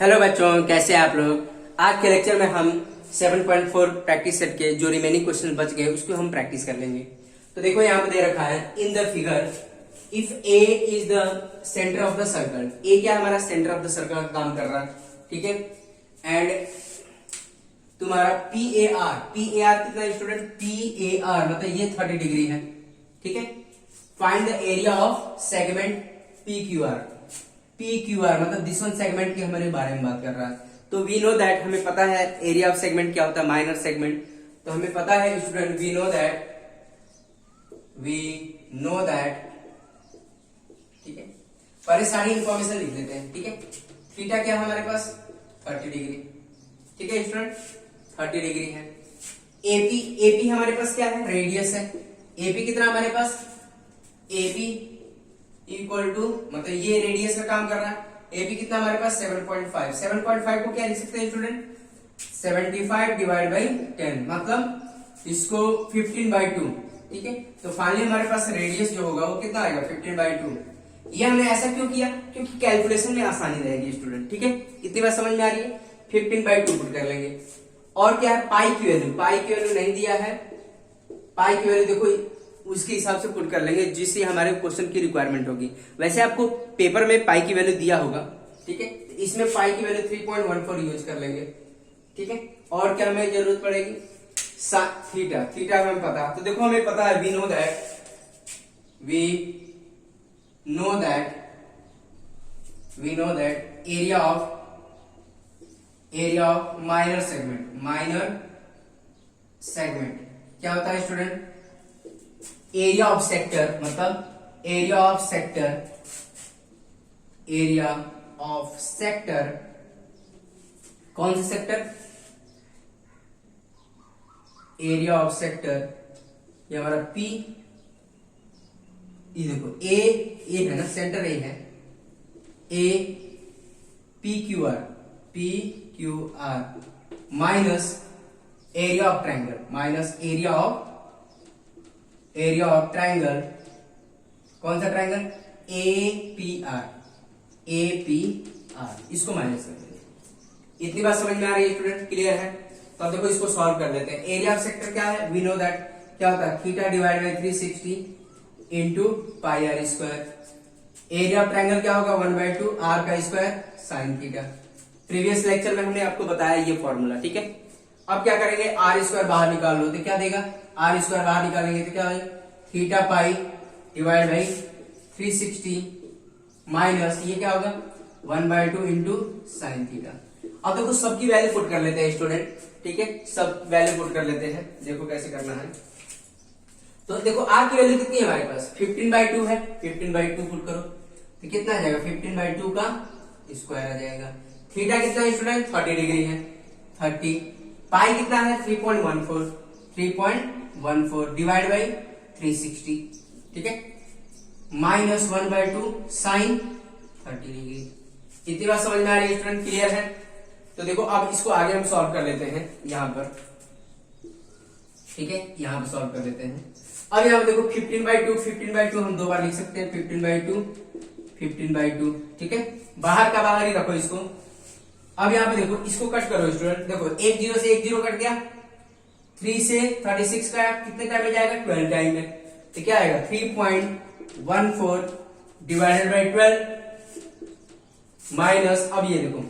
Hello बच्चों, कैसे हैं आप लोग। आज के लेक्चर में हम 7.4 प्रैक्टिस सेट के जो रिमेनिंग क्वेश्चन बच गए उसको हम प्रैक्टिस कर लेंगे। तो देखो यहाँ पे दे रखा है in the figure if A is the centre of the circle. A क्या हमारा सेंटर ऑफ द सर्कल का काम कर रहा है, ठीक है। एंड तुम्हारा पी ए आर कितना स्टूडेंट, पी ए आर मतलब ये 30 डिग्री है, ठीक है। Find the area of segment P Q R मतलब दिस वन सेगमेंट के हमारे बारे में बात कर रहा है। तो वी नो दैट, हमें पता है एरिया ऑफ सेगमेंट क्या होता है, माइनर सेगमेंट। तो हमें पता है स्टूडेंट, वी नो दैट, ठीक है। पहले सारी इंफॉर्मेशन लिख लेते हैं, ठीक है। थीटा क्या है हमारे पास 30 डिग्री, ठीक है स्टूडेंट, 30 डिग्री है। एपी हमारे पास क्या है, रेडियस है। एपी कितना हमारे पास, एपी इक्वल टू मतलब ये रेडियस का काम कर रहा है। एपी कितना हमारे पास 7.5 को क्या लिख सकते हैं स्टूडेंट, 75 डिवाइड बाई 10 मतलब इसको 15/2, ठीक है। तो फाइनली हमारे पास रेडियस जो होगा वो कितना आएगा 15/2। ये हमने ऐसा क्यों किया, क्योंकि कैलकुलेशन में आसानी रहेगी स्टूडेंट, ठीक है। इतनी बात समझ में आ रही है, 15/2 पुट कर लेंगे। और क्या है, पाई की वैल्यू नहीं दिया है। पाई की वैल्यू देखो उसके हिसाब से पुट कर लेंगे जिससे हमारे क्वेश्चन की रिक्वायरमेंट होगी। वैसे आपको पेपर में पाई की वैल्यू दिया होगा, ठीक है। इसमें पाई की वैल्यू 3.14 यूज कर लेंगे, ठीक है। और क्या हमें जरूरत पड़ेगी, थीटा हमें पता। तो देखो हमें पता है, we know that area of minor segment क्या होता है स्टूडेंट, एरिया ऑफ सेक्टर मतलब एरिया ऑफ सेक्टर कौन सा सेक्टर, एरिया ऑफ सेक्टर ये हमारा पी, ये देखो ए है ना, सेंटर ए है, A P Q R minus area of triangle कौन सा ट्राइंगल, APR इसको माइनस कर देंगे। इतनी बात समझ में आ रही है स्टूडेंट, क्लियर है। तो अब देखो इसको सॉल्व कर लेते हैं। एरिया ऑफ सेक्टर क्या है, वी नो दैट क्या होता है, theta divide by 360 into pi r square. Area of triangle क्या होगा 1/2 आर का square sine theta. Previous lecture में हमने आपको बताया ये फॉर्मूला, ठीक है। अब क्या करेंगे, आर स्क्वायर बाहर निकाल लो तो क्या देगा, आर स्क्वायर बाहर निकालेंगे तो क्या होगा, theta pi divide by 360 minus ये क्या होगा 1/2 इंटू साइन थीटा। अब देखो सबकी वैल्यू पुट कर लेते हैं स्टूडेंट, ठीक है। सब वैल्यू पुट कर लेते हैं, देखो कैसे करना है। तो देखो आर की वैल्यू कितनी है हमारे पास 15/2 है, 15/2 पुट करो तो कितना आ जाएगा 15/2 का स्क्वायर आ जाएगा। थीटा कितना है स्टूडेंट 30 डिग्री है, 30। पाई कितना है 3.14 डिवाइड बाई 360, ठीक है, माइनस 1/2 साइन 30 डिग्री। इतनी बात समझ में आ रही है स्टूडेंट, क्लियर है। तो देखो अब इसको आगे हम सॉल्व कर लेते हैं यहां पर, ठीक है, यहां पर सॉल्व कर लेते हैं। अब यहां पर देखो 15/2 हम दो बार लिख सकते हैं, 15/2, ठीक है। बाहर का बाहर ही रखो इसको। अब यहाँ पे देखो इसको कट करो स्टूडेंट, देखो 1 0 से 1 0 कट गया, 3 से 36 का कितने टाइम में जाएगा 12 टाइम में। तो क्या आएगा 3.14 डिवाइडेड बाई 12 माइनस, अब ये देखो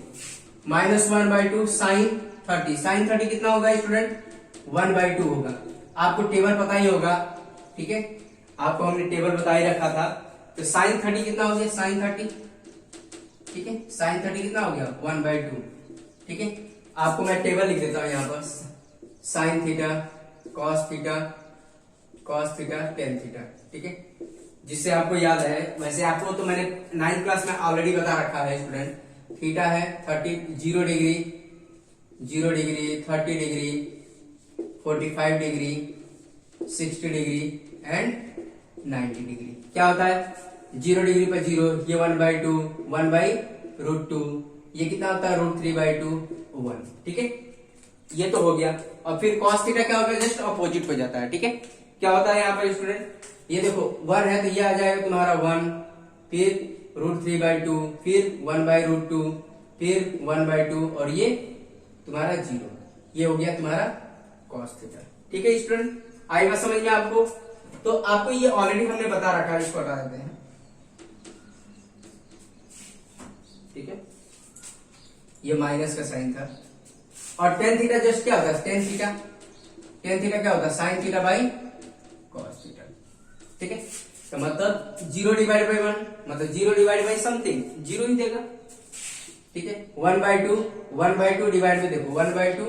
माइनस 1/2 साइन 30 कितना होगा स्टूडेंट 1/2 होगा। आपको टेबल पता ही होगा, ठीक है, आपको हमने टेबल बता ही रखा था। तो साइन 30 कितना हो गया, साइन 30, ठीक है, साइन 30 कितना हो गया 1/2, ठीक है। आपको मैं टेबल लिख देता हूं यहां पर, sine theta cos theta tan theta, ठीक है, जिससे आपको याद है। वैसे आपको तो मैंने 9th क्लास में ऑलरेडी बता रखा है स्टूडेंट। थीटा है 0 degree 30 degree 45 degree 60 degree and 90 degree. क्या होता है 0 डिग्री पर 0, ये 1/2 ये कितना होता है √3/2 1, ठीक है। ये तो हो गया। और फिर cos थीटा क्या होगा, जस्ट अपोजिट हो जाता है, ठीक है। क्या होता है यहाँ पर स्टूडेंट, ये देखो 1 है तो ये आ जाएगा तुम्हारा 1, फिर √3/2, फिर 1/√2, फिर 1/2 और ये तुम्हारा 0, ये हो गया तुम्हारा cos थीटा। ठीक है स्टूडेंट, आई बात समझ में आपको? तो आपको ये ऑलरेडी हमने बता रखा है, इसको हटा देते हैं। ठीक है, ये माइनस का साइन था। और टेन थीटा जस्ट क्या होता है? टेन थीटा क्या होता है? Sine theta by cos theta. ठीक है, तो मतलब 0 डिवाइड बाई 1 मतलब 0 डिवाइड बाई समथिंग 0 ही देगा। ठीक है, 1/2 डिवाइड में देखो 1/2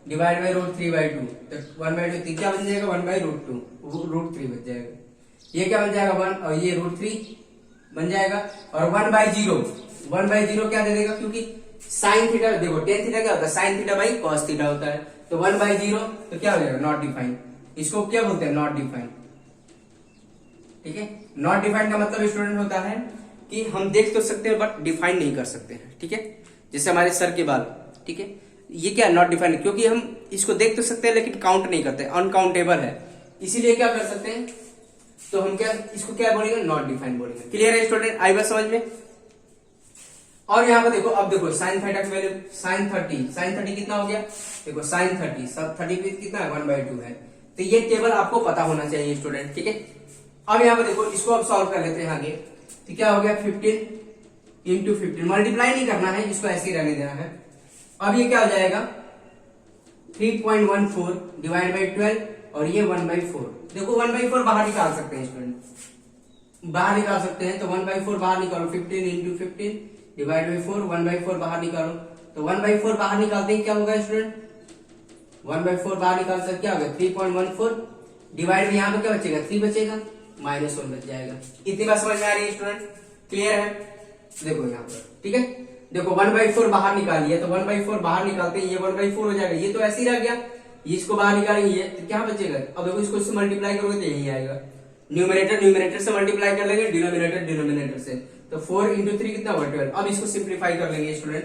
डिवाइड बाई √3/2, तो 1/2 क्या बन जाएगा? 1/√2 √3 बन जाएगा। ये क्या बन जाएगा? 1 और ये √3 बन जाएगा। और 1/0 क्या दे देगा? क्योंकि साइन थीटा देखो टेन थीटा क्या होता है? Sine theta by cos theta होता है। तो 1/0 तो क्या हो जाएगा? Not defined. इसको क्या बोलते हैं? Not defined. ठीक है, नॉट डिफाइंड का मतलब स्टूडेंट होता है कि हम देख तो सकते हैं बट डिफाइन नहीं कर सकते हैं। ठीक है, जैसे हमारे सर के बाल। ठीक है, ये क्या नॉट डिफाइंड? क्योंकि हम इसको देख तो सकते हैं लेकिन काउंट नहीं करते, अनकाउंटेबल है, इसीलिए क्या कर सकते हैं? तो हम क्या इसको क्या बोलेंगे? नॉट डिफाइंड बोलेंगे। क्लियर है स्टूडेंट? आई बात समझ में? और यहाँ पर देखो, अब देखो साइन थीटा की वैल्यू साइन 30 कितना हो गया? देखो साइन 30 कितना है? 1/2 है। तो ये टेबल आपको पता होना चाहिए स्टूडेंट। ठीक है, अब यहाँ पर देखो इसको अब सॉल्व कर लेते हैं आगे। तो क्या हो गया? 15 इंटू 15, मल्टीप्लाई नहीं करना है, इसको ऐसे ही रहने देना है। अब ये क्या हो जाएगा? 3.14 डिवाइड बाई 12 और ये 1/4। देखो 1/4 बाहर निकाल सकते हैं स्टूडेंट, बाहर निकाल सकते हैं। तो 1/4 बाहर निकालो, 15 इंटू 15 डिवाइड बाई 4, 1/4 बाहर निकालो। तो 1/4 बाहर निकालते ही क्या होगा स्टूडेंट? 1/4 बाहर निकाल सकते क्या होगा? 3.14 डिवाइड में यहाँ पे क्या बचेगा? 3 बचेगा, -1 बच जाएगा। इतनी बात समझ में आ रही है स्टूडेंट? क्लियर है? देखो यहाँ पर। ठीक है, देखो 1/4 बाहर निकालिए, तो 1/4 बाहर निकालते हैं ये 1/4 हो जाएगा। ये तो ऐसे ही रह गया, ये इसको बाहर निकालेंगे तो क्या बचेगा? अब देखो इसको इससे मल्टीप्लाई करोगे तो यही आएगा। न्यूमरेटर से मल्टीप्लाई कर लेंगे, डिनोमिनेटर से। तो 4 इंटू 3 कितना हुआ? 12। अब इसको सिंप्लीफाई कर लेंगे स्टूडेंट।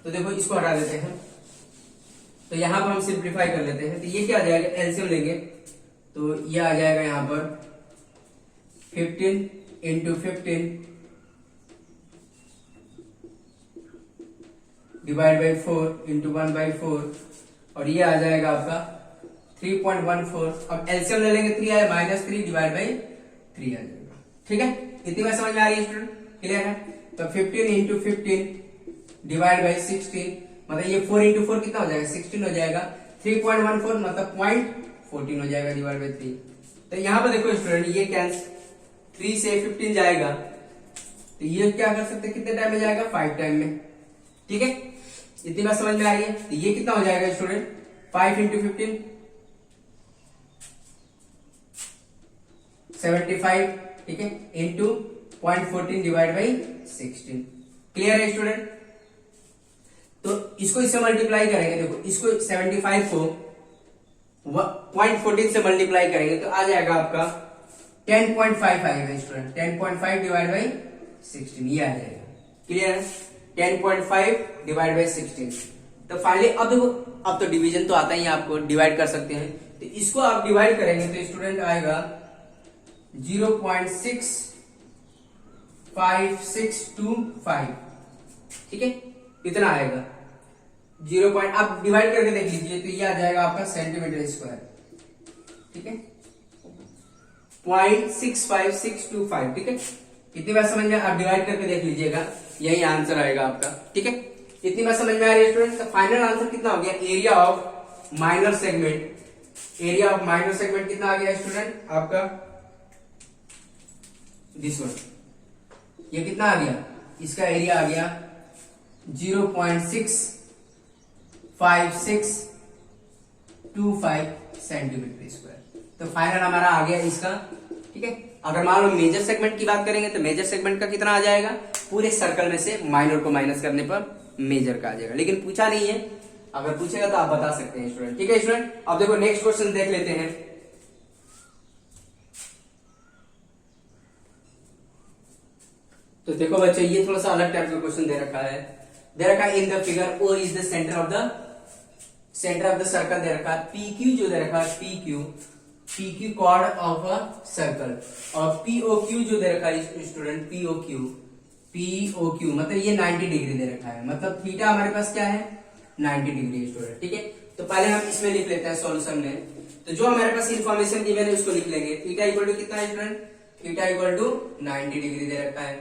तो देखो इसको हटा देते हैं, तो यहां पर हम सिंप्लीफाई कर लेते हैं। तो ये क्या आ जाएगा? एलसीएम लेंगे तो ये आ जाएगा यहां पर 15 इंटू 15 डिवाइड बाई 4 इंटू 1/4 और ये आ जाएगा आपका 3.14। अब एलसीएम ले लेंगे, 3 आया -3 डिवाइड बाई 3 आ जाएगा। ठीक है, इतनी बात समझ में आ रही है स्टूडेंट? क्लियर है? तो 15 इंटू 15 डिवाइड बाई 16 मतलब ये 4 इंटू 4 कितना हो जाएगा? 16 हो जाएगा। 3.14 मतलब 0.14 हो जाएगा डिवाइड बाई 3। तो यहाँ पर देखो स्टूडेंट ये कैंसिल, 3 से 15 जाएगा तो ये क्या कर सकते हैं? कितने टाइम में जाएगा? 5 टाइम में। ठीक है, इतनी बात समझ में आ रही है? तो ये कितना हो जाएगा स्टूडेंट? 5 इंटू 15 75। ठीक है, इंटू 0.14 डिवाइड बाई 16। क्लियर है स्टूडेंट? तो इसको इससे मल्टीप्लाई करेंगे, देखो इसको 75 को 0.14 से मल्टीप्लाई करेंगे तो आ जाएगा आपका 10.5 आएगा स्टूडेंट। 10.5 डिवाइड बाई 16 ये आ जाएगा। क्लियर है? 10.5 डिवाइड बाई 16। तो फाइनली अब देखो, अब तो डिवीजन तो आता ही है, आपको डिवाइड कर सकते हैं। तो इसको आप डिवाइड करेंगे तो स्टूडेंट आएगा 0.65625। ठीक है, इतना आएगा 0. आप डिवाइड करके देख लीजिए तो ये आ जाएगा आपका सेंटीमीटर स्क्वायर। ठीक है, 0.65625। ठीक है, इतनी बात समझ में? आप डिवाइड करके देख लीजिएगा, यही आंसर आएगा आपका। ठीक है, इतनी बात समझ में आ रही है स्टूडेंट? तो फाइनल आंसर कितना हो गया? Area of minor segment, area of minor segment कितना आ गया स्टूडेंट आपका? This one. ये कितना आ गया? इसका एरिया आ गया 0.65625 सेंटीमीटर स्क्वायर। तो फाइनल हमारा आ गया इसका। ठीक है, अगर मान लो मेजर सेगमेंट की बात करेंगे तो मेजर सेगमेंट का कितना आ जाएगा? पूरे सर्कल में से माइनर को माइनस करने पर मेजर का आ जाएगा, लेकिन पूछा नहीं है। अगर पूछेगा तो आप बता सकते हैं स्टूडेंट। ठीक है स्टूडेंट, अब देखो नेक्स्ट क्वेश्चन देख लेते हैं। तो देखो बच्चे, ये थोड़ा सा अलग टाइप का क्वेश्चन दे रखा है। दे रखा है in the figure O is the centre of the circle दे रखा है। पी क्यू जो दे रखा है, P Q chord of a circle, और पीओ क्यू जो दे रखा है स्टूडेंट, पीओ क्यू POQ, मतलब ये 90 डिग्री दे रखा है, मतलब थीटा हमारे पास क्या है 90 डिग्री स्टूडेंट। ठीक है, तो पहले हम इसमें लिख लेते हैं सॉल्यूशन में। तो जो हमारे पास इन्फॉर्मेशन गिवन है उसको लिख लेंगे। थीटा इक्वल टू कितना है student, theta equal to 90 degree दे रखा है।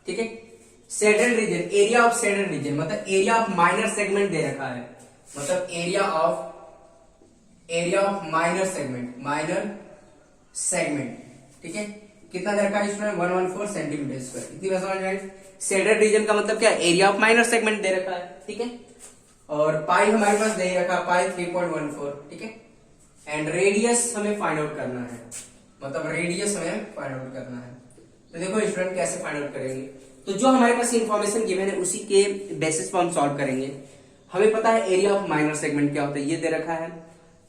ठीक है, shaded region, area of shaded region मतलब एरिया ऑफ माइनर सेगमेंट दे रखा है, मतलब एरिया ऑफ माइनर सेगमेंट। ठीक है, कितना दे रखा है स्टूडेंट 114 सेंटीमीटर स्क्वायर। इतनी बात समझ में। शेडेड रीजन का मतलब क्या है, एरिया ऑफ माइनर सेगमेंट दे रखा है। ठीक है, और पाई हमारे पास दे रखा है, पाई 3.14। ठीक है, एंड रेडियस हमें फाइंड आउट करना है, मतलब रेडियस हमें फाइंड आउट करना है। तो देखो स्टूडेंट कैसे फाइंड आउट करेंगे, तो जो हमारे पास इंफॉर्मेशन गिवन है उसी के बेसिस पर हम सॉल्व करेंगे। हमें पता है एरिया ऑफ माइनर सेगमेंट क्या होता है, ये दे रखा है,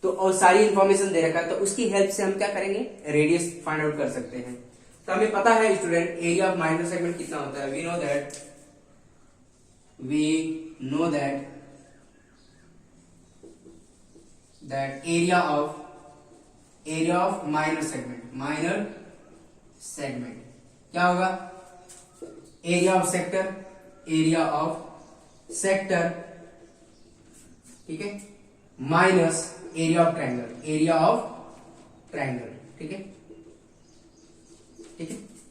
तो और सारी इंफॉर्मेशन दे रखा है, तो उसकी हेल्प से हम क्या करेंगे, रेडियस फाइंड आउट कर सकते हैं। तो हमें पता है student area of minor segment कितना होता है, we know that area of minor segment क्या होगा, एरिया ऑफ सेक्टर, ठीक है, माइनस एरिया ऑफ ट्रायंगल। ठीक है,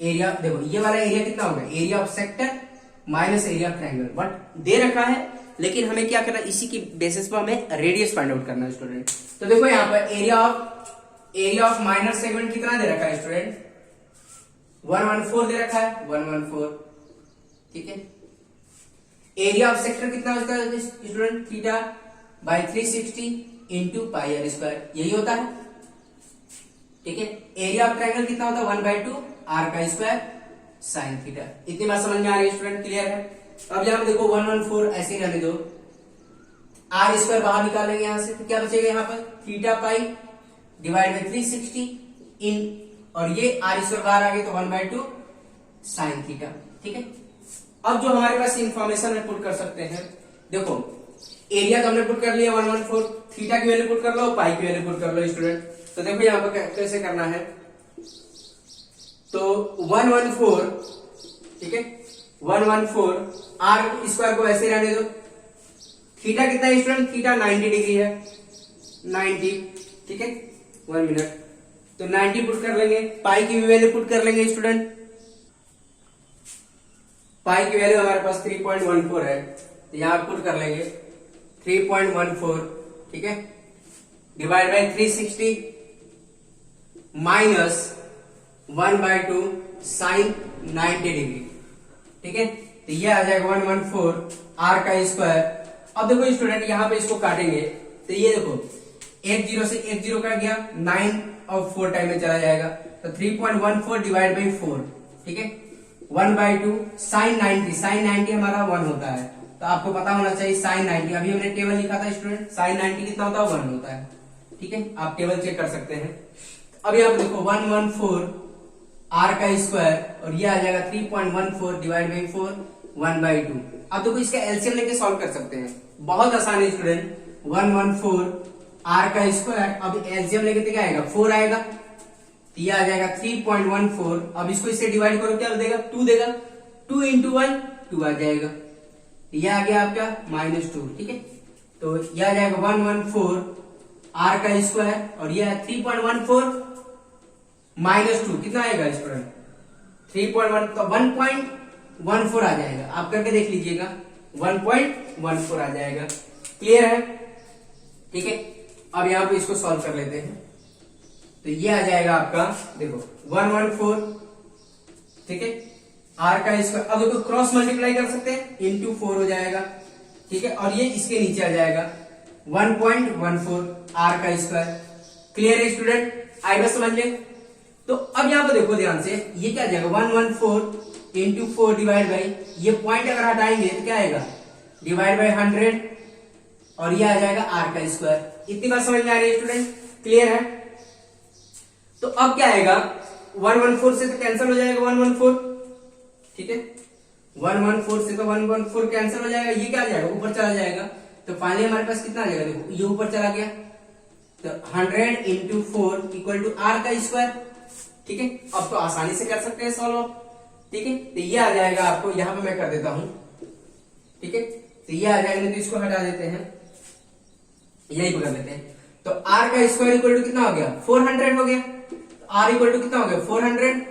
एरिया देखो ये वाला एरिया कितना होगा, area of sector minus area of triangle, but they रखा है, लेकिन हमें क्या करना है, इसी की बेसिस पर हमें रेडियस फाइंड आउट करना है स्टूडेंट। तो देखो यहाँ पर एरिया ऑफ माइनर सेगमेंट कितना दे रखा है स्टूडेंट, 114 दे रखा है, 114। ठीक है, एरिया ऑफ सेक्टर कितना होता है student, theta by 360 into pi r square, यही होता है। ठीक है, एरिया ऑफ ट्रायंगल कितना होता है, 1/2 आर का स्क्वायर साइन थीटा। इतनी बात समझ में आ रही है स्टूडेंट, क्लियर है। अब यहाँ पे देखो 114 ऐसे ही रहने दो, आर स्क्वायर बाहर निकालेंगे यहां से, तो क्या बचेगा यहाँ पर, थीटा पाई डिवाइड बाई 360 इन, और ये आर स्क्वायर बाहर आ गई तो 1/2 साइन थीटा। ठीक है, अब जो हमारे पास इंफॉर्मेशन है पुट कर सकते हैं, देखो एरिया तो हमने पुट कर लिया 114, थीटा की वैल्यू पुट कर लो, पाई की वैल्यू पुट कर लो स्टूडेंट। तो देखो यहाँ पर कैसे करना है, तो 114, ठीक है, 114 आर स्क्वायर को ऐसे रहने दो, थीटा कितना है स्टूडेंट, थीटा 90 डिग्री है, 90। ठीक है, 1 मिनट, तो 90 पुट कर लेंगे, पाई की वैल्यू पुट कर लेंगे स्टूडेंट, पाई की वैल्यू हमारे पास 3.14 है, तो यहां पुट कर लेंगे 3.14। ठीक है, divide by 360 minus 1/2 sine 90 degree. ठीक है, तो ये आ जाएगा 114 आर का स्क्वायर। अब देखो स्टूडेंट यहाँ पे इसको काटेंगे, तो ये देखो 10 से 10 कट गया, 9 और 4 टाइम में चला जाएगा, तो 3.14 डिवाइड बाई 4। ठीक है, 1/2 साइन 90 हमारा 1 होता है, तो आपको पता होना चाहिए साइन 90, अभी हमने टेबल लिखा था स्टूडेंट, साइन 90 कितना होता है, 1 होता है। ठीक है, आप टेबल चेक कर सकते हैं। अब यहाँ पे देखो 114 आर का स्क्वायर, और ये आ जाएगा 3.14 डिवाइड बाई 4, 1/2। अब देखो इसका एलसीएम लेके सॉल्व कर सकते हैं, बहुत आसान है स्टूडेंट। 114 आर का स्क्वायर, अब एलसीएम लेके तो क्या आएगा, 4 आएगा, तो ये आ जाएगा 3.14। अब इसको इससे डिवाइड करो, क्या देगा, 2 देगा, 2 इंटू 1 2 आ जाएगा, ये आ गया आपका -2। ठीक है, तो ये आ जाएगा 114 आर का स्क्वायर, और ये 3.14 -2 कितना आएगा स्टूडेंट, 3.1, तो 1.14 आ जाएगा, आप करके देख लीजिएगा, 1.14 आ जाएगा। क्लियर है। ठीक है, अब यहां पे इसको सॉल्व कर लेते हैं, तो ये आ जाएगा आपका, देखो 114, ठीक है, आर का स्क्वायर, अब देखो क्रॉस मल्टीप्लाई कर सकते हैं, इंटू 4 हो जाएगा। ठीक है, और ये इसके नीचे आ जाएगा 1.14 आर का स्क्वायर। क्लियर है स्टूडेंट, आई बस समझ लें। तो अब यहां पर देखो ध्यान से, ये क्या आ जाएगा, 114 इंटू 4 डिवाइड बाई, ये पॉइंट अगर हटाएंगे तो क्या आएगा, डिवाइड बाई 100, और ये आ जाएगा आर का स्क्वायर। इतनी बात समझ में आ रही है स्टूडेंट, क्लियर है। तो अब क्या आएगा, 114 से तो कैंसिल हो जाएगा 114, ठीक है, 114 से तो 114 कैंसिल हो जाएगा, ये क्या आ जाएगा, ऊपर चला जाएगा, तो फाइनली हमारे पास कितना आ जाएगा, देखो ये ऊपर चला गया, तो 100 इंटू 4 इक्वल टू आर का स्क्वायर। ठीक है, अब तो आसानी से कर सकते हैं सॉल्व। ठीक है। तो ये आ जाएगा आपको, यहां पे मैं कर देता हूं, ठीक है। तो ये आ जाएगा, तो इसको हटा देते हैं, यही पकड़ लेते हैं। तो r का स्क्वायर इक्वल टू कितना हो गया, 400 हो गया। तो r इक्वल टू कितना हो गया, 400।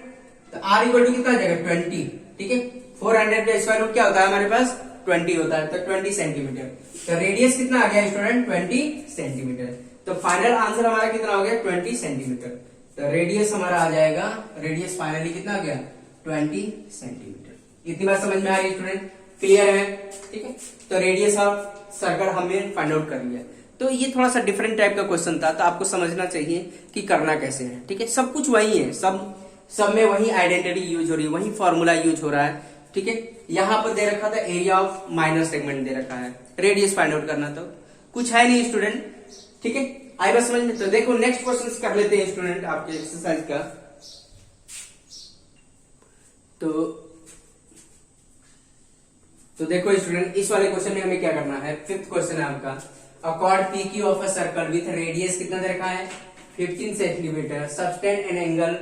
तो r इक्वल टू कितना आ जाएगा, 20, ठीक है। 400 का स्क्वायर रूट क्या होता है हमारे पास, 20 होता है, तो 20 सेंटीमीटर। तो रेडियस कितना आ गया स्टूडेंट, 20 सेंटीमीटर। तो फाइनल आंसर हमारा कितना हो गया, 20 सेंटीमीटर। तो रेडियस हमारा आ जाएगा, रेडियस फाइनली कितना हो गया, 20 सेंटीमीटर। इतनी बात समझ में आ रही है स्टूडेंट, क्लियर है, ठीक है। तो रेडियस ऑफ सर्कल हमने फाइंड आउट कर लिया। तो ये थोड़ा सा डिफरेंट टाइप का क्वेश्चन था, तो आपको समझना चाहिए कि करना कैसे है, ठीक है। सब कुछ वही है, सब में वही आइडेंटिटी यूज हो रही है, वही फॉर्मूला यूज हो रहा है, ठीक है। यहाँ पर दे रखा था एरिया ऑफ माइनर सेगमेंट दे रखा है, रेडियस फाइंड आउट करना, तो कुछ है नहीं स्टूडेंट, ठीक है। आई बात समझ में। तो देखो नेक्स्ट क्वेश्चन कर लेते हैं स्टूडेंट आपके एक्सरसाइज का। तो देखो स्टूडेंट, इस वाले क्वेश्चन में हमें क्या करना है, फिफ्थ क्वेश्चन है आपका। अ cord PQ of a circle with radius कितना दे रखा है, 15 centimetre, subtend an angle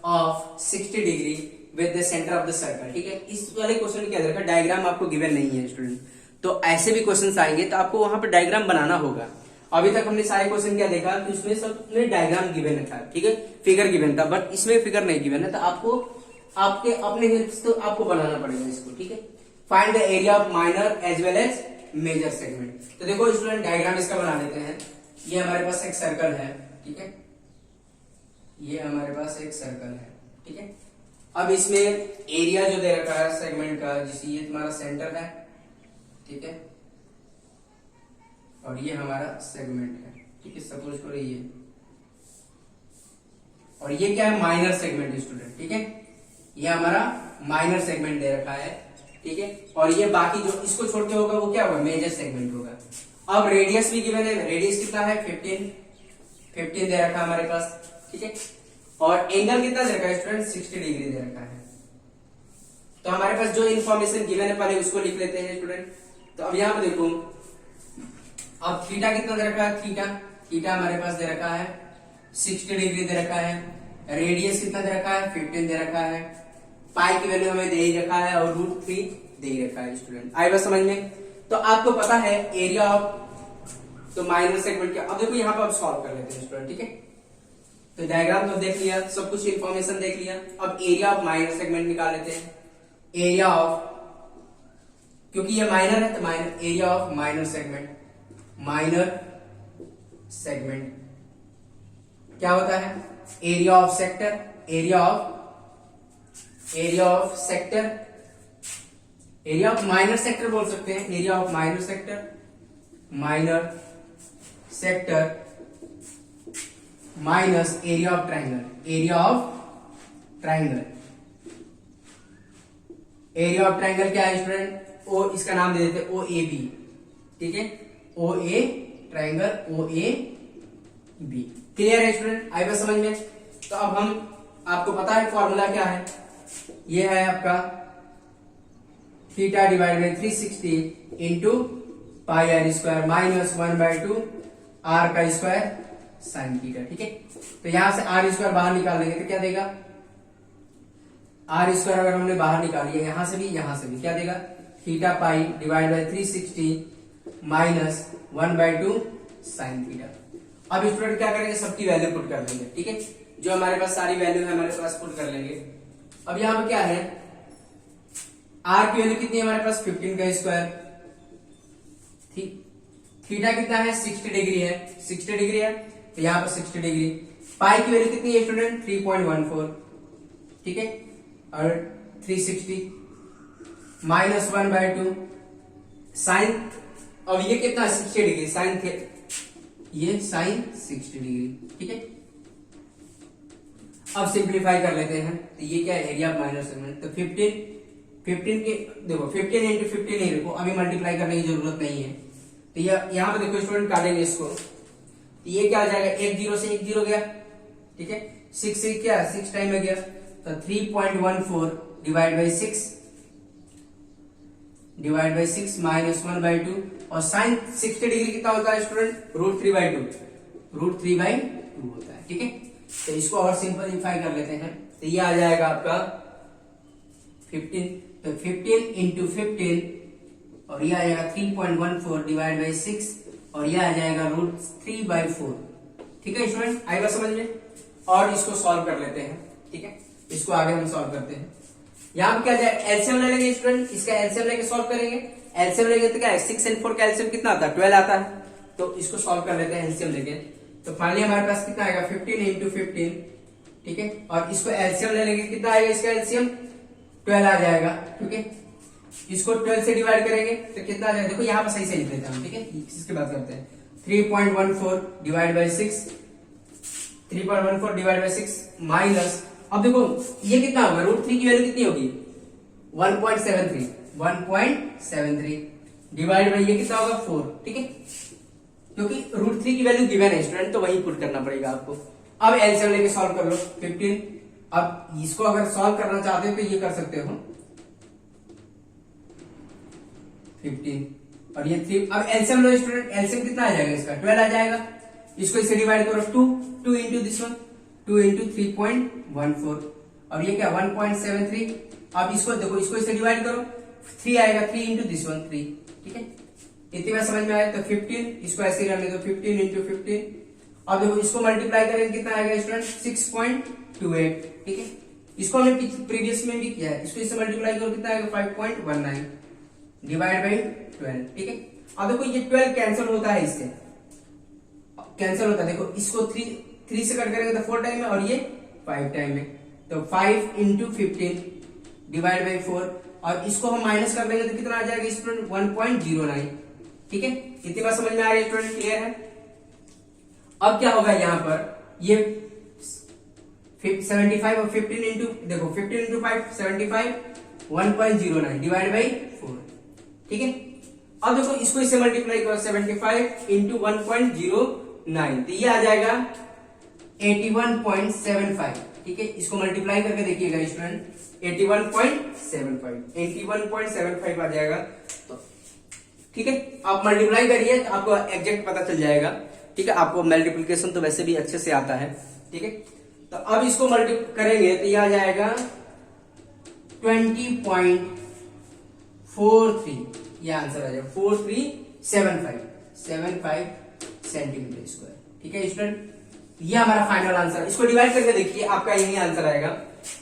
of 60 degree with the centre of the circle, ठीक है। इस वाले क्वेश्चन में क्या दे रखा है, डायग्राम आपको गिवन नहीं है स्टूडेंट। तो ऐसे भी क्वेश्चन आएंगे तो आपको वहां पर डायग्राम बनाना होगा। अभी तक हमने सारे क्वेश्चन क्या देखा, तो इसमें सब में डायग्राम गिवन था, ठीक है, फिगर गिवन था, बट इसमें फिगर नहीं गिवन है। तो आपको आपके अपने हिसाब से तो आपको बनाना पड़ेगा इसको, ठीक है। Find the area of minor as well as major segment. तो देखो स्टूडेंट, डायग्राम इसका बना लेते हैं। ये हमारे पास एक सर्कल है, ठीक है, ये हमारे पास एक सर्कल है, ठीक है। अब इसमें एरिया जो दे रखा है सेगमेंट का, जिसे ये तुम्हारा सेंटर है, ठीक है, और ये हमारा सेगमेंट है, ठीक है, सपोज करो ये, और ये क्या है, माइनर सेगमेंट स्टूडेंट, ठीक है। ये हमारा माइनर सेगमेंट दे रखा है, ठीक है। और ये बाकी जो इसको छोड़ के होगा वो क्या होगा, मेजर सेगमेंट होगा। अब रेडियस भी गिवन है, रेडियस कितना है, 15 दे रखा है हमारे पास, ठीक है। और एंगल कितना दे रखा है स्टूडेंट, 60 डिग्री दे रखा है। तो हमारे पास जो इन्फॉर्मेशन गिवन है पहले उसको लिख लेते हैं स्टूडेंट। तो अब यहां पर देखो, अब थीटा कितना दे रखा है, थीटा हमारे पास दे रखा है 60 डिग्री दे रखा है। रेडियस कितना दे रखा है, 15 दे रखा है। पाई की वैल्यू हमें दे ही रखा है और √3 दे ही रखा है स्टूडेंट। आई बात समझ में। तो आपको पता है एरिया ऑफ तो माइनर सेगमेंट क्या। अब देखो यहाँ पर अब सॉल्व कर लेते हैं स्टूडेंट, ठीक है। तो डायग्राम तो देख लिया, सब कुछ इंफॉर्मेशन देख लिया। अब एरिया ऑफ माइनर सेगमेंट निकाल लेते हैं। एरिया ऑफ, क्योंकि ये माइनर है तो minor, area of minor segment क्या होता है, area of sector, area of sector, area of minor sector बोल सकते हैं, area of minor sector minus area of triangle, area of triangle क्या है स्टूडेंट, ओ, इसका नाम दे देते हैं OAB, ठीक है, OA ट्राइंगल OAB। क्लियर है स्टूडेंट, आई बात समझ में। तो अब हम, आपको पता है फॉर्मूला क्या है, ये है आपका theta divide by 360 into pi r square minus 1/2 r का स्क्वायर साइन थीटा, ठीक है। तो यहां से r स्क्वायर बाहर निकाल लेंगे तो क्या देगा, r स्क्वायर अगर हमने बाहर निकाल लिया, यहां से भी क्या देगा, theta pi divide by 360 minus 1/2 sine theta. अब स्टूडेंट क्या करेंगे, सबकी वैल्यू पुट कर देंगे, ठीक है। जो हमारे पास सारी वैल्यू है हमारे पास पुट कर लेंगे। अब यहां पर क्या है, r की वैल्यू कितनी है हमारे पास, 15 का स्क्वायर, थीटा कितना है, 60 डिग्री है, तो यहां पर 60 डिग्री। पाई की वैल्यू कितनी है स्टूडेंट, 3.14, ठीक है, और 360 माइनस 1/2 साइन, अब ये कितना 60 डिग्री साइन थे, ये साइन 60 डिग्री, ठीक है। अब सिंप्लीफाई कर लेते हैं, तो ये क्या है, एरिया ऑफ माइनर सेगमेंट। तो 15 के देखो 15 इंटू 15 नहीं, देखो अभी मल्टीप्लाई करने की जरूरत नहीं है। तो यहाँ पे देखो स्टूडेंट काटेंगे इसको, तो ये क्या आ जाएगा, 1 0 से 1 0 गया, ठीक है। 6 से क्या 6 टाइम में गया, तो 3.14 डिवाइड बाई 6 माइनस 1/2, और साइन 60 डिग्री कितना होता है स्टूडेंट, √3/2 होता है, ठीक है। तो इसको और सिंपलीफाई कर लेते हैं, तो ये आ जाएगा आपका 15, तो 15 इंटू 15 और यह आ जाएगा 3.14 डिवाइड बाई 6 और यह आ जाएगा √3/4। ठीक है स्टूडेंट, आई बात समझ में। और इसको सॉल्व कर लेते हैं। ठीक है, इसको आगे हम सॉल्व करते हैं। यहाँ पे क्या जाए, एलसीएम ले लेंगे स्टूडेंट, इसका एलसीएम लेके सॉल्व करेंगे। एलसीएम लेंगे तो क्या है, 6 और 4 का एलसीएम कितना आता है, 12 आता है। तो इसको सॉल्व कर लेते हैं एलसीएम लेके। तो फाइनली हमारे पास कितना आएगा, 15 इंटू 15। ठीक है, और इसको एलसीएम ले लेंगे, कितना आएगा इसका एलसीएम, 12 आ जाएगा। ठीक है, इसको 12 से डिवाइड करेंगे तो कितना आ जाएगा, देखो यहाँ पर सही से लिख लेते हैं हम। ठीक है, इसके बाद करते हैं 3.14 divide by 6, 3.14 divide by 6 minus, अब देखो ये कितना होगा, √3 की वैल्यू कितनी होगी, 1.73 डिवाइड बाई ये कितना होगा 4। ठीक है, क्योंकि √3 की वैल्यू गिवन है स्टूडेंट, तो वही पुट करना पड़ेगा आपको। अब एलसीएम लेके सॉल्व कर लो 15। अब इसको अगर सॉल्व करना चाहते हो तो ये कर सकते हो 15 और ये 3। अब एलसीएम लो स्टूडेंट, एलसीएम कितना आ जाएगा इसका, 12 आ जाएगा। इसको इसे डिवाइड करो 2 इंटू दिस वन, 2 इंटू 3.14 और ये क्या 1.73। अब इसको देखो, इसको इसे डिवाइड करो, 3 आएगा, 3 इंटू दिस वन 3। ठीक है, इतनी बार समझ में आया। तो 15, इसको ऐसे ही रहने दो, 15 इंटू 15। अब देखो इसको मल्टीप्लाई करेंगे, कितना आएगा स्टूडेंट, 6.28। ठीक है, इसको हमने प्रीवियस में भी किया है, इसको इससे मल्टीप्लाई करो, कितना आएगा 5.19 डिवाइड बाई 12। ठीक है, अब देखो ये 12 कैंसिल होता है, इससे कैंसिल होता है। देखो इसको 3 से कट करेंगे तो 4 टाइम में और ये 5 टाइम में, तो 5 इंटू 15 डिवाइड बाई 4 और इसको हम माइनस कर देंगे तो कितना आ जाएगा स्टूडेंट, 1.09। ठीक है, इतनी बात समझ में आ रही है स्टूडेंट, क्लियर है। अब क्या होगा यहाँ पर, ये 75 और 15 इंटू, देखो 15 इंटू 5 75, 1.09 डिवाइड बाई 4। ठीक है, अब देखो इसको इससे मल्टीप्लाई करो, 75 इंटू 1.09 तो ये आ जाएगा 81.75। ठीक है, इसको मल्टीप्लाई करके देखिएगा स्टूडेंट, 81.75 आ जाएगा। तो ठीक है, आप मल्टीप्लाई करिए तो आपको एग्जैक्ट पता चल जाएगा। ठीक है, आपको मल्टीप्लिकेशन तो वैसे भी अच्छे से आता है। ठीक है, तो अब इसको मल्टीप्लाई करेंगे तो ये आ जाएगा 20.43, ये आंसर आ जाएगा 4375 सेंटीमीटर स्क्वायर। ठीक है स्टूडेंट, ये हमारा फाइनल आंसर। इसको डिवाइड करके देखिए, आपका यही आंसर आएगा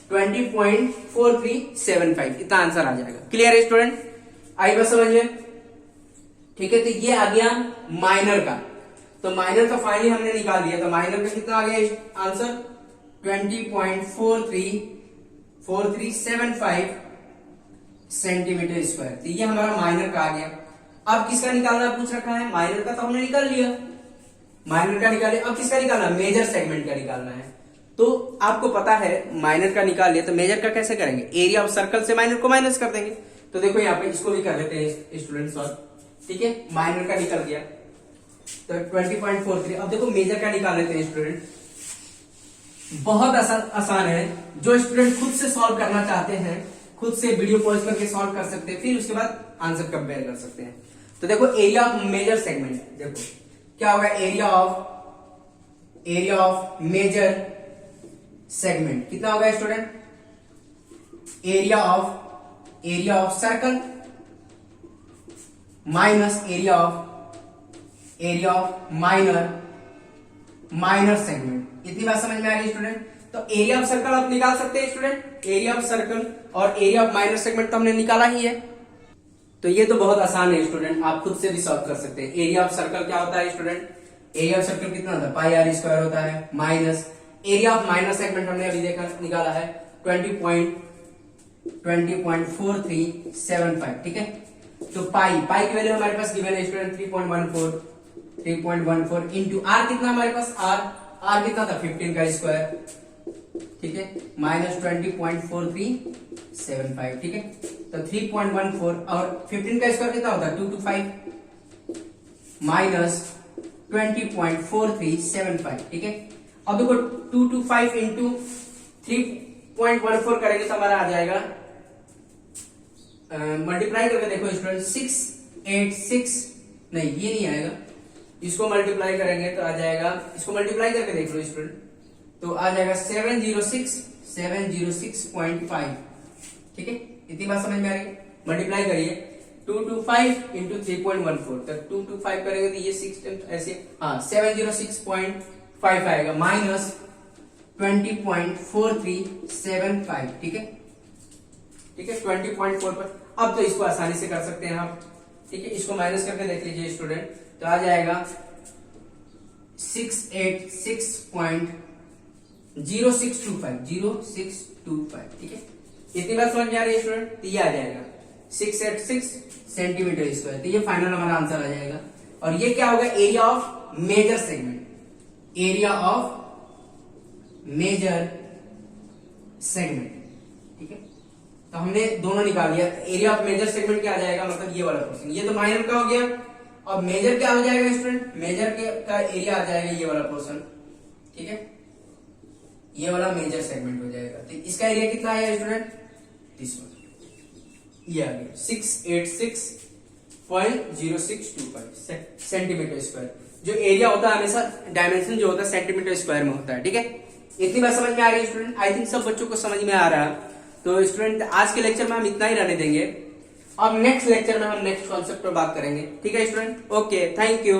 20.4375, इतना आंसर आ जाएगा। क्लियर है स्टूडेंट, आई बस समझिए। ठीक है, तो ये आ गया माइनर का। तो माइनर का फाइनली हमने निकाल दिया, तो माइनर का कितना आ गया आंसर, 20.4375 सेंटीमीटर स्क्वायर। तो ये हमारा माइनर का आ गया। अब किसका निकालना पूछ रखा है, माइनर का तो हमने निकाल लिया, माइनर का निकाले। अब किसका निकालना, मेजर सेगमेंट का निकालना है। तो आपको पता है माइनर का निकाल लिया, तो मेजर का कैसे करेंगे, एरिया ऑफ सर्कल से माइनर को माइनस कर देंगे। तो देखो यहाँ पे इसको भी कर लेते हैं स्टूडेंट सॉल्व। ठीक है, माइनर का निकल गया तो 20.43। अब देखो मेजर का निकाल लेते हैं स्टूडेंट, बहुत आसान है। जो स्टूडेंट खुद से सॉल्व करना चाहते हैं, खुद से वीडियो पॉज करके सॉल्व कर सकते हैं, फिर उसके बाद आंसर कंपेयर कर सकते हैं। तो देखो एरिया ऑफ मेजर सेगमेंट, देखो क्या होगा, एरिया ऑफ मेजर सेगमेंट कितना होगा student, area of circle minus area of minor segment. इतनी बात समझ में आ रही है स्टूडेंट। तो एरिया ऑफ सर्कल आप निकाल सकते हैं स्टूडेंट, एरिया ऑफ सर्कल और एरिया ऑफ माइनर सेगमेंट तो हमने निकाला ही है। तो ये तो बहुत आसान है स्टूडेंट, आप खुद से भी सॉल्व कर सकते हैं। एरिया ऑफ सर्कल क्या होता है स्टूडेंट, एरिया ऑफ सर्कल कितना होता है, पाई आर स्क्वायर होता है, minus area of minor segment हमने अभी देखा निकाला है 20.4375। ठीक है, तो पाई की वैल्यू हमारे पास गिवन है स्टूडेंट 3.14 इंटू आर कितना हमारे पास, आर कितना था 15 का स्क्वायर। ठीक है, माइनस 20.4375। ठीक है, तो 3.14 और 15 का स्क्वायर कितना होता है 225 माइनस 20.4375। ठीक है, अब देखो 225 इंटू 3.14 करेंगे तो हमारा आ जाएगा, मल्टीप्लाई करके देखो स्टूडेंट 686, नहीं ये नहीं आएगा, इसको मल्टीप्लाई करेंगे तो आ जाएगा, इसको मल्टीप्लाई करके देख लो स्टूडेंट, तो आ जाएगा 706.5। ठीक है, इतनी बात समझ में आ रही है? मल्टीप्लाई करिए 225 इंटू 3.14, तो 225 करेंगे तो ये 6 ऐसे, हाँ 706.5 आएगा माइनस 20.4375, ठीक है, ठीक है 20.4 अब तो इसको आसानी से कर सकते हैं आप, ठीक है, इसको माइनस करके देख लीजिए स्टूडेंट, तो आ जाएगा 686.0625, ठीक है, इतनी बात समझ में आ रही है स्टूडेंट? तो ये आ जाएगा 686 सेंटीमीटर स्क्वायर, तो ये फाइनल हमारा आंसर आ जाएगा। और ये क्या होगा? Area of major segment, area of major segment, ठीक है, तो हमने दोनों निकाल लिया। एरिया ऑफ मेजर सेगमेंट क्या आ जाएगा? मतलब ये वाला पोर्शन, ये तो माइनर का हो गया। अब मेजर क्या हो जाएगा स्टूडेंट? मेजर का एरिया आ जाएगा ये वाला पोर्शन, ठीक है, ये वाला मेजर सेगमेंट हो जाएगा। तो इसका एरिया कितना आएगा स्टूडेंट? दिस वन, ये आ गया 686.0625 सेंटीमीटर स्क्वायर। जो एरिया होता है हमेशा डायमेंशन जो होता है सेंटीमीटर स्क्वायर में होता है, ठीक है। इतनी बात समझ में आ रही है स्टूडेंट? आई थिंक सब बच्चों को समझ में आ रहा है। तो स्टूडेंट आज के लेक्चर में हम इतना ही रहने देंगे, अब नेक्स्ट लेक्चर में हम नेक्स्ट कॉन्सेप्ट पर बात करेंगे, ठीक है स्टूडेंट? Okay, thank you.